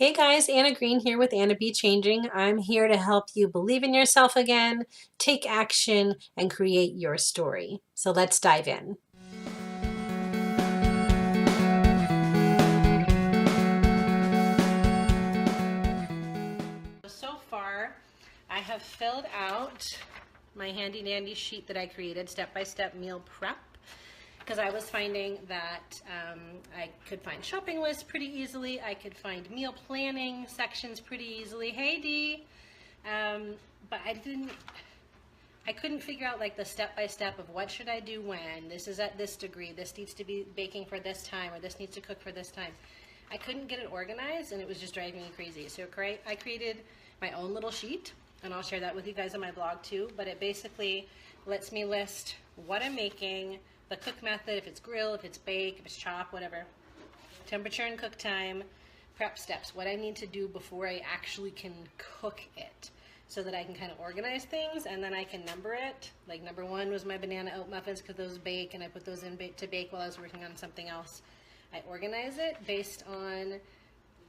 Hey guys, Anna Green here with Anna Be Changing. I'm here to help you believe in yourself again, take action, and create your story. So let's dive in. So far, I have filled out my handy dandy sheet that I created, step-by-step meal prep, because I was finding that I could find shopping lists pretty easily. I could find meal planning sections pretty easily. Hey Dee! But I couldn't figure out like the step-by-step of what should I do when, this is at this degree, this needs to be baking for this time, or this needs to cook for this time. I couldn't get it organized and it was just driving me crazy. So I created my own little sheet, and I'll share that with you guys on my blog too, but it basically lets me list what I'm making, the cook method, if it's grill, if it's bake, if it's chop, whatever, temperature and cook time, prep steps, what I need to do before I actually can cook it, so that I can kind of organize things, and then I can number it. Like number one was my banana oat muffins because those bake, and I put those in to bake while I was working on something else. I organize it based on,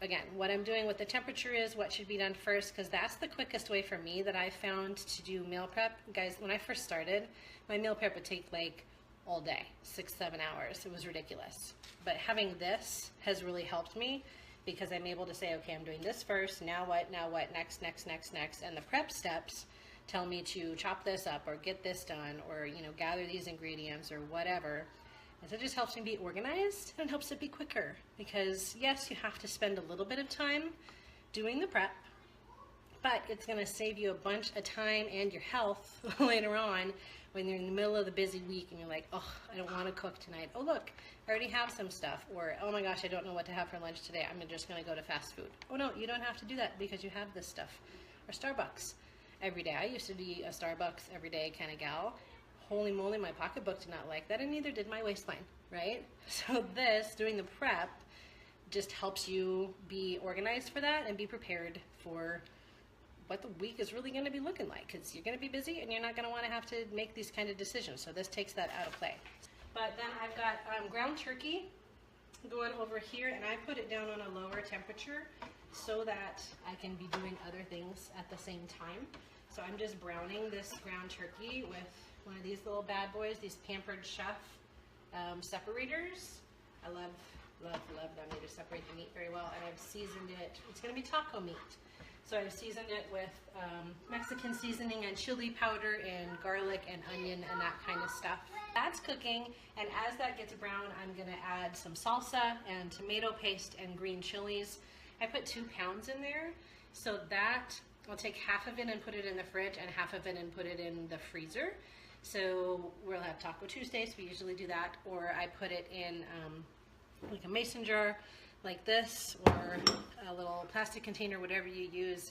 again, what I'm doing, what the temperature is, what should be done first, because that's the quickest way for me that I found to do meal prep. Guys, when I first started, my meal prep would take like all day, 6-7 hours. It was ridiculous. But having this has really helped me, because I'm able to say, okay, I'm doing this first, now what, next, and the prep steps tell me to chop this up or get this done, or gather these ingredients or whatever. And so it just helps me be organized, and it helps it be quicker, because yes, you have to spend a little bit of time doing the prep, but it's going to save you a bunch of time and your health later on when you're in the middle of the busy week and you're like, oh, I don't want to cook tonight. Oh, look, I already have some stuff. Or, oh my gosh, I don't know what to have for lunch today. I'm just going to go to fast food. Oh no, you don't have to do that because you have this stuff. Or Starbucks every day. I used to be a Starbucks every day kind of gal. Holy moly, my pocketbook did not like that, and neither did my waistline, right? So this, doing the prep, just helps you be organized for that and be prepared for what the week is really going to be looking like, because you're going to be busy and you're not going to want to have to make these kind of decisions. So this takes that out of play. But then I've got ground turkey going over here, and I put it down on a lower temperature so that I can be doing other things at the same time. So I'm just browning this ground turkey with one of these little bad boys, these Pampered Chef separators. I love them. They just separate the meat very well, and I've seasoned it. It's going to be taco meat. So I've seasoned it with Mexican seasoning and chili powder and garlic and onion and that kind of stuff. That's cooking, and as that gets brown, I'm going to add some salsa and tomato paste and green chilies. I put 2 pounds in there, so that I'll take half of it and put it in the fridge, and half of it and put it in the freezer. So we'll have Taco Tuesdays, we usually do that, or I put it in like a mason jar like this, or a little plastic container, whatever you use,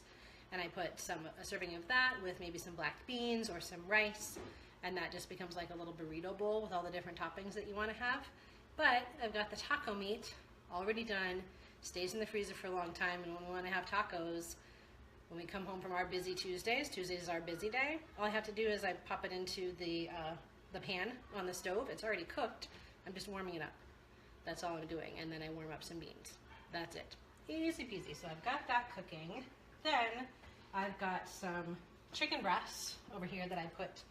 and I put a serving of that with maybe some black beans or some rice, and that just becomes like a little burrito bowl with all the different toppings that you want to have. But I've got the taco meat already done, stays in the freezer for a long time, and when we want to have tacos, when we come home from our busy Tuesdays is our busy day, all I have to do is I pop it into the pan on the stove. It's already cooked, I'm just warming it up. That's all I'm doing, and then I warm up some beans. That's it. Easy peasy. So I've got that cooking. Then I've got some chicken breasts over here that I put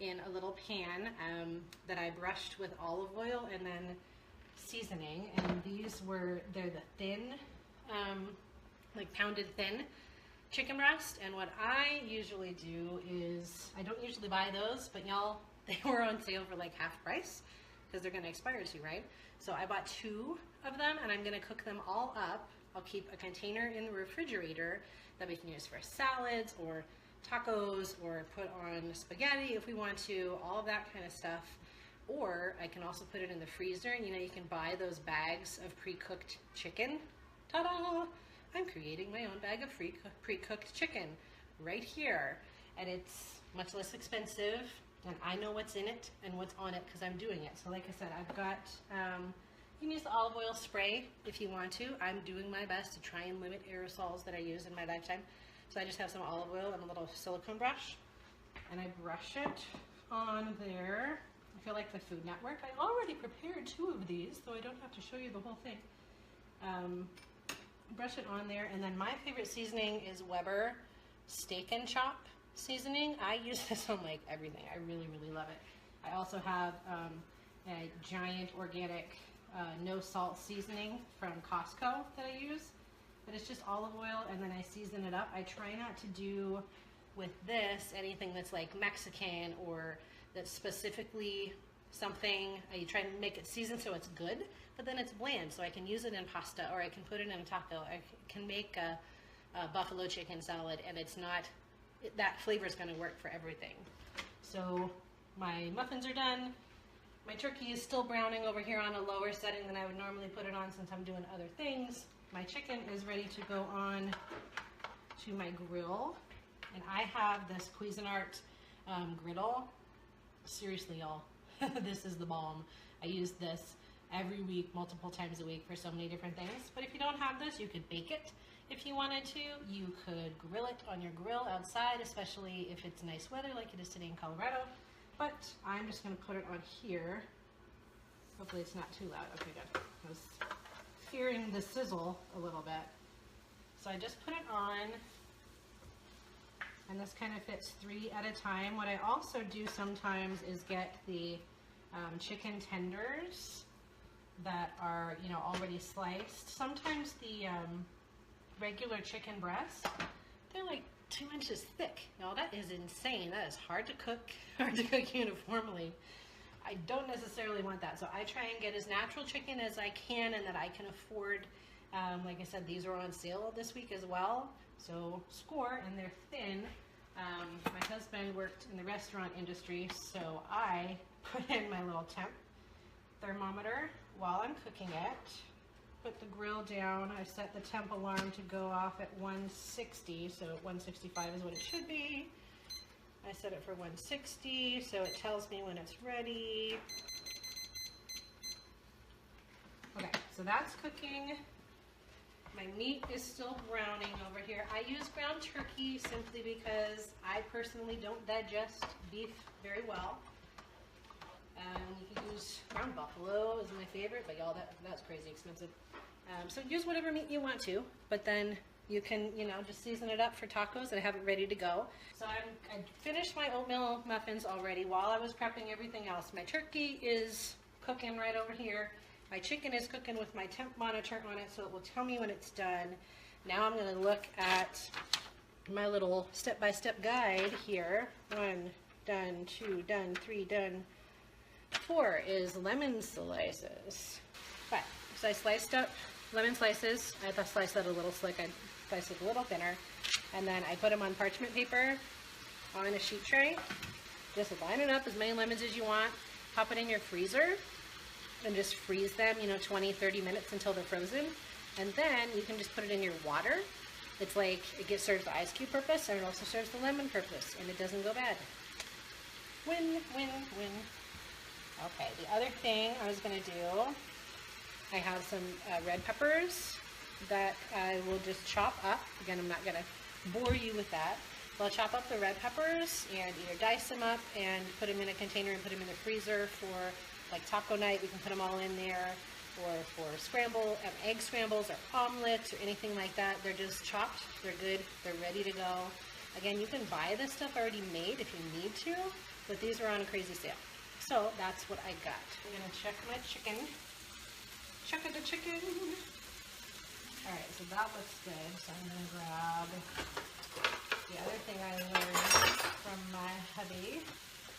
in a little pan that I brushed with olive oil and then seasoning. And they're the thin, like pounded thin chicken breast. And what I usually do is, I don't usually buy those, but y'all, they were on sale for like half price, because they're going to expire soon, right? So I bought 2 of them, and I'm going to cook them all up. I'll keep a container in the refrigerator that we can use for salads or tacos, or put on spaghetti if we want to, all of that kind of stuff. Or I can also put it in the freezer. You can buy those bags of pre-cooked chicken. Ta-da! I'm creating my own bag of pre-cooked chicken right here, and it's much less expensive. And I know what's in it and what's on it because I'm doing it. So like I said, I've got, you can use the olive oil spray if you want to. I'm doing my best to try and limit aerosols that I use in my lifetime. So I just have some olive oil and a little silicone brush, and I brush it on there. I feel like the Food Network. I already prepared 2 of these, so I don't have to show you the whole thing. brush it on there, and then my favorite seasoning is Weber Steak and Chop seasoning. I use this on like everything. I really, really love it. I also have a giant organic no salt seasoning from Costco that I use, but it's just olive oil and then I season it up. I try not to do with this anything that's like Mexican or that's specifically something. You try to make it seasoned so it's good, but then it's bland, so I can use it in pasta or I can put it in a taco. I can make a buffalo chicken salad, and it's not, that flavor is going to work for everything. So my muffins are done. My turkey is still browning over here on a lower setting than I would normally put it on since I'm doing other things. My chicken is ready to go on to my grill, and I have this Cuisinart griddle. Seriously, y'all, this is the bomb. I use this every week, multiple times a week for so many different things. But if you don't have this, you could bake it if you wanted to. You could grill it on your grill outside, especially if it's nice weather like it is today in Colorado. But I'm just going to put it on here. Hopefully it's not too loud. Okay, good. I was fearing the sizzle a little bit. So I just put it on, and this kind of fits 3 at a time. What I also do sometimes is get the chicken tenders that are, you know, already sliced. Sometimes the regular chicken breast, they're like 2 inches thick. Now that is insane. That is hard to cook uniformly. I don't necessarily want that, so I try and get as natural chicken as I can and that I can afford. Like I said, these are on sale this week as well, so score, and they're thin. My husband worked in the restaurant industry, so I put in my little temp thermometer while I'm cooking it. Put the grill down. I set the temp alarm to go off at 160, so 165 is what it should be. I set it for 160, so it tells me when it's ready. Okay, so that's cooking. My meat is still browning over here. I use ground turkey simply because I personally don't digest beef very well. You can use ground buffalo is my favorite, but y'all, that's crazy expensive. So use whatever meat you want to, but then you can, you know, just season it up for tacos and have it ready to go. So I finished my oatmeal muffins already while I was prepping everything else. My turkey is cooking right over here. My chicken is cooking with my temp monitor on it, so it will tell me when it's done. Now I'm going to look at my little step-by-step guide here. 1 done, 2 done, 3 done, 4 is lemon slices. But so I sliced up lemon slices. I have to slice that a little slick. I sliced it a little thinner, and then I put them on parchment paper on a sheet tray. Just line it up as many lemons as you want. Pop it in your freezer and just freeze them, you know, 20-30 minutes until they're frozen. And then you can just put it in your water. It's like it serves the ice cube purpose, and it also serves the lemon purpose, and it doesn't go bad. Win, win, win. Okay, the other thing I was going to do, I have some red peppers that I will just chop up. Again, I'm not going to bore you with that. So I'll chop up the red peppers and either dice them up and put them in a container and put them in the freezer for like taco night. We can put them all in there, or for egg scrambles or omelets or anything like that. They're just chopped, they're good, they're ready to go. Again, you can buy this stuff already made if you need to, but these are on a crazy sale. So that's what I got. I'm gonna check my chicken. Check the chicken. All right, so that looks good. So I'm gonna grab the other thing I learned from my hubby.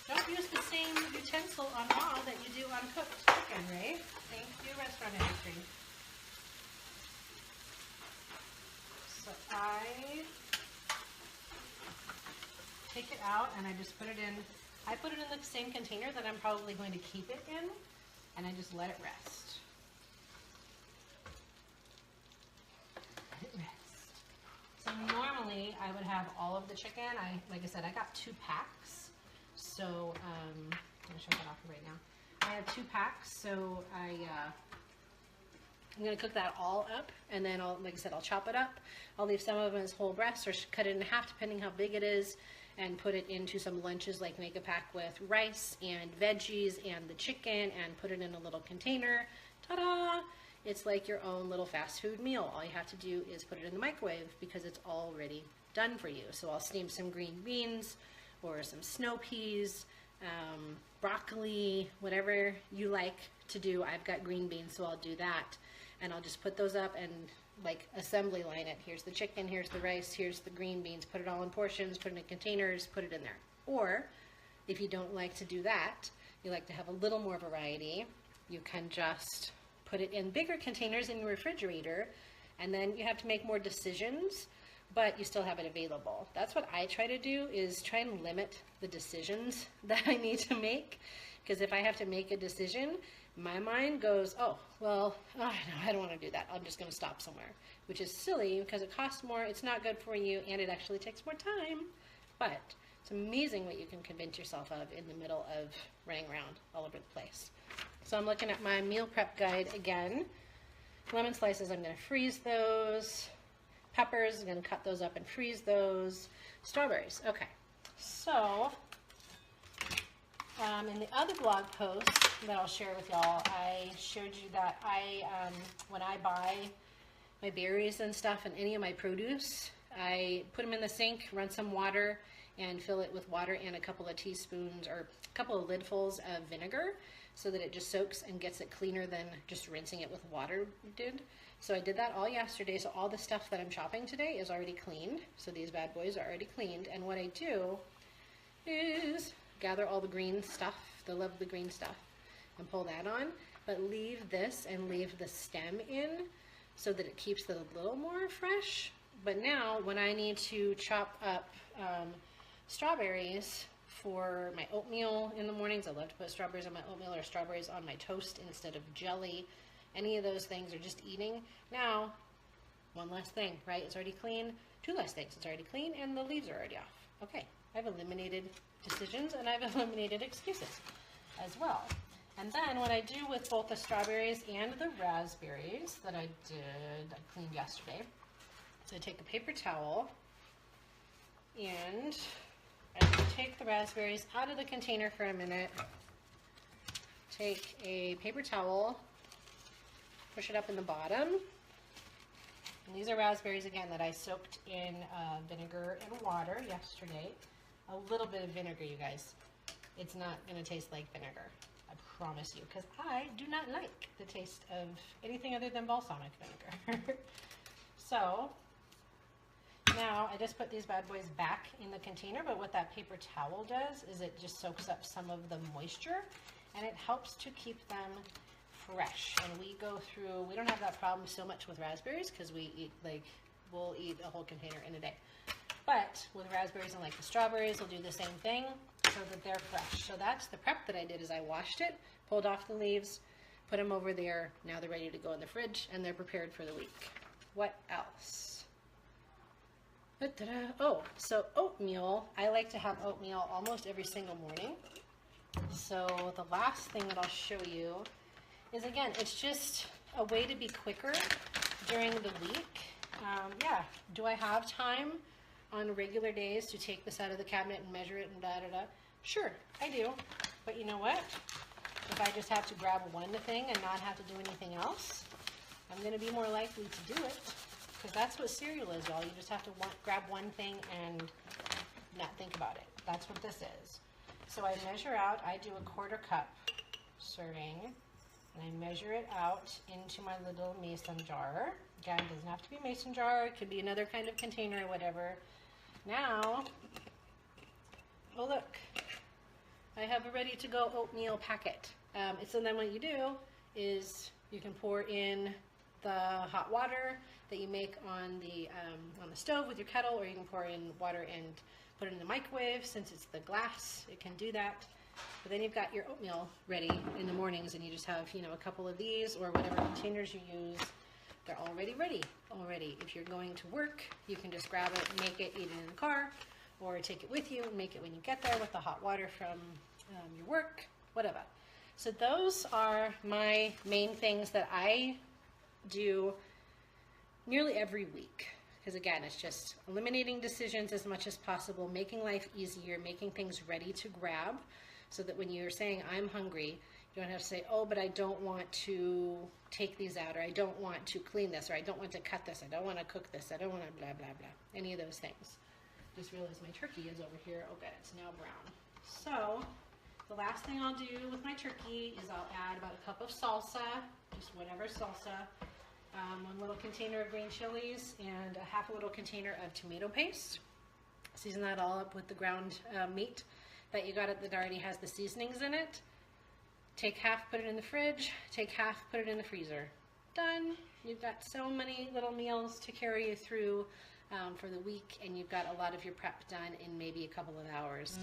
Don't use the same utensil on raw that you do on cooked chicken, right? Thank you, restaurant industry. So I take it out and I just put it in. I put it in the same container that I'm probably going to keep it in, and I just let it rest. Let it rest. So normally I would have all of the chicken. Like I said, I got 2 packs. So I'm gonna show that off right now. I have 2 packs, so I'm gonna cook that all up, and then like I said, I'll chop it up. I'll leave some of them as whole breasts, or cut it in half depending how big it is, and put it into some lunches, like make a pack with rice and veggies and the chicken, and put it in a little container. Ta-da! it's like your own little fast food meal. All you have to do is put it in the microwave because it's already done for you. So I'll steam some green beans or some snow peas, broccoli, whatever you like to do. I've got green beans, so I'll do that. And I'll just put those up and like assembly line it. Here's the chicken, here's the rice, here's the green beans. Put it all in portions, put it in containers, put it in there. Or if you don't like to do that, you like to have a little more variety, you can just put it in bigger containers in your refrigerator, and then you have to make more decisions, but you still have it available. That's what I try to do, is try and limit the decisions that I need to make, because if I have to make a decision, my mind goes, oh, well, oh, no, I don't want to do that. I'm just going to stop somewhere, which is silly because it costs more, it's not good for you, and it actually takes more time. But it's amazing what you can convince yourself of in the middle of running around all over the place. So I'm looking at my meal prep guide again. Lemon slices, I'm going to freeze those. Peppers, I'm going to cut those up and freeze those. Strawberries, okay. So in the other blog post that I'll share with y'all, I showed you that when I buy my berries and stuff and any of my produce, I put them in the sink, run some water, and fill it with water and a couple of teaspoons or a couple of lidfuls of vinegar so that it just soaks and gets it cleaner than just rinsing it with water did. So I did that all yesterday, so all the stuff that I'm chopping today is already cleaned. So these bad boys are already cleaned, and what I do is gather all the green stuff, the lovely green stuff, and pull that on, but leave this and leave the stem in so that it keeps it a little more fresh. But now when I need to chop up strawberries for my oatmeal in the mornings, I love to put strawberries on my oatmeal or strawberries on my toast instead of jelly, any of those things, or just eating. Now, one less thing, right? It's already clean. Two less things, it's already clean, and the leaves are already off. Okay, I've eliminated decisions and I've eliminated excuses as well. And then what I do with both the strawberries and the raspberries that I cleaned yesterday, so I take a paper towel and I take the raspberries out of the container for a minute, take a paper towel, push it up in the bottom, and these are raspberries again that I soaked in vinegar and water yesterday. A little bit of vinegar, you guys. It's not going to taste like vinegar, I promise you, because I do not like the taste of anything other than balsamic vinegar. So now I just put these bad boys back in the container, but what that paper towel does is it just soaks up some of the moisture and it helps to keep them fresh. And we go through, we don't have that problem so much with raspberries because we eat, we'll eat a whole container in a day. But with raspberries and like the strawberries, we'll do the same thing so that they're fresh. So that's the prep that I did, is I washed it, pulled off the leaves, put them over there. Now they're ready to go in the fridge and they're prepared for the week. What else? Oh, so oatmeal. I like to have oatmeal almost every single morning. So the last thing that I'll show you is, again, it's just a way to be quicker during the week. Yeah, do I have time on regular days to take this out of the cabinet and measure it and da-da-da? Sure, I do. But you know what? If I just have to grab one thing and not have to do anything else, I'm going to be more likely to do it. Because that's what cereal is, y'all. You just have to grab one thing and not think about it. That's what this is. So I measure out, I do a 1/4 cup serving, and I measure it out into my little mason jar. Again, it doesn't have to be a mason jar. It could be another kind of container or whatever. Now, oh look, I have a ready-to-go oatmeal packet. So then what you do is you can pour in the hot water that you make on the stove with your kettle, or you can pour in water and put it in the microwave. Since it's the glass, it can do that. But then you've got your oatmeal ready in the mornings, and you just have, you know, a couple of these or whatever containers you use. They're already ready already. If you're going to work, you can just grab it, make it, eat it in the car, or take it with you and make it when you get there with the hot water from your work, whatever. So those are my main things that I do nearly every week. Because again, it's just eliminating decisions as much as possible, making life easier, making things ready to grab, so that when you're saying, I'm hungry, You don't have to say, oh, but I don't want to take these out, or I don't want to clean this, or I don't want to cut this, I don't want to cook this, I don't want to blah, blah, blah. Any of those things. Just realized my turkey is over here. Oh, good, it's now brown. So, the last thing I'll do with my turkey is I'll add about a cup of salsa, just whatever salsa, 1 little container of green chilies, and a half a little container of tomato paste. Season that all up with the ground meat that you got that already has the seasonings in it. Take half, put it in the fridge. Take half, put it in the freezer. Done. You've got so many little meals to carry you through for the week, and you've got a lot of your prep done in maybe a couple of hours.